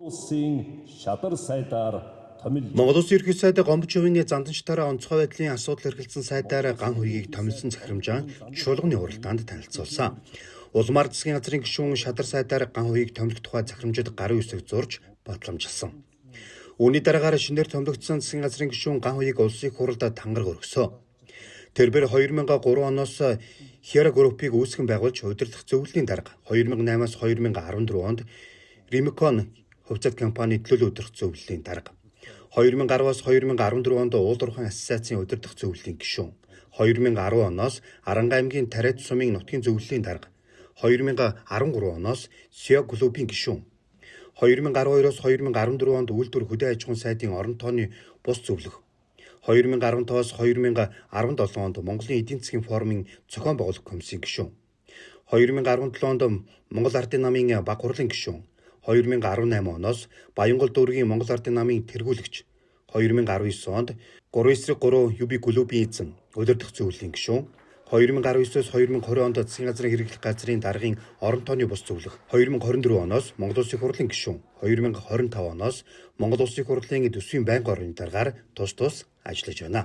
Улсын шадар сайдаар томил. Монгол Улсын ерөнхий сайд Гомбочовын занданчтаараа онцгой байдлын асуудал эргэлзсэн сайдаар ган хуйгийг томилсон захирамжаа чуулганы уралдаанд танилцуулсан. Улмаар засгийн газрын гишүүн шадар сайдаар ган хуйгийг томилох тухай захирамжид гарын үсэг зурж батламжилсан. Үүний дараагаар шинээр томилогдсон засгийн газрын гишүүн ган хуйгийг улсын их хурлд тангараг өргөсөн. Тэрбээр 2003 оноос Хяра группийг үүсгэн байгуулж удирдах зөвлөлийн дарга 2008-аас 2014 онд Римикон хувьцат компани төлөөлөл удирдах зөвлөлийн дарга 2010-аас 2014 онд Уулуурхан ассоциацийн удирдах зөвлөлийн гишүүн 2010 оноос Аранга аймгийн Тариат сумын нутгийн зөвлөлийн дарга 2013 оноос Сио клубын гишүүн 2012-оос 2014 онд үйлдвэр хөдөө аж ахуйн сайдын орон тооны бус зөвлөх 2015-аас 2017 онд Монголын эдийн засгийн форумын зохион байгуулах комиссийн гишүүн 2017 онд Монгол Ардын намын баг хурлын гишүүн 2018 оноос Баянгол дүүргийн Монгол Ардын намын тэргүүлэгч 2019 онд 3/3 UB клубын эзэн удирдах зөвлөлийн гишүүн 2019-оос 2020 онд засгийн газрын хэрэглэх газрын даргын орон тооны бус зөвлөх 2024 оноос Монгол Улсын хурлын гишүүн 2025 оноос Монгол Улсын хурлын төсвийн байнгын орны даргаар тус ажиллаж байна.